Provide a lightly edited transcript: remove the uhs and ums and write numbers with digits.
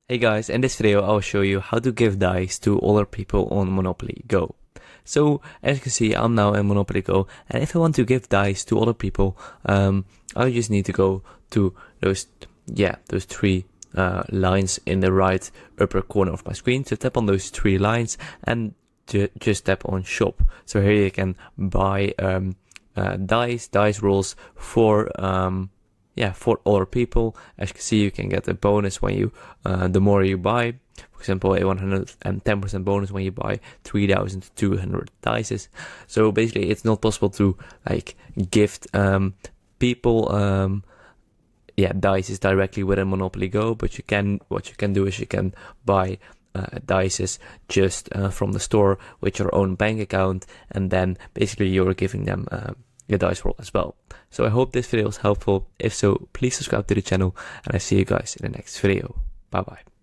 Hey guys, in this video I'll show you how to give dice to other people on Monopoly Go. So as you can see, I'm now in Monopoly Go, and if I want to give dice to other people, I just need to go to those three lines in the right upper corner of my screen. So tap on those three lines and just tap on shop. So here you can buy dice rolls for for other people. As you can see, you can get a bonus when you the more you buy. For example, a 110% bonus when you buy 3,200 dices. So basically, it's not possible to like gift people dices directly within Monopoly Go, but what you can do is you can buy dices just from the store with your own bank account, and then basically you're giving them your dice roll as well. So I hope this video was helpful. If so, please subscribe to the channel, and I see you guys in the next video. Bye bye.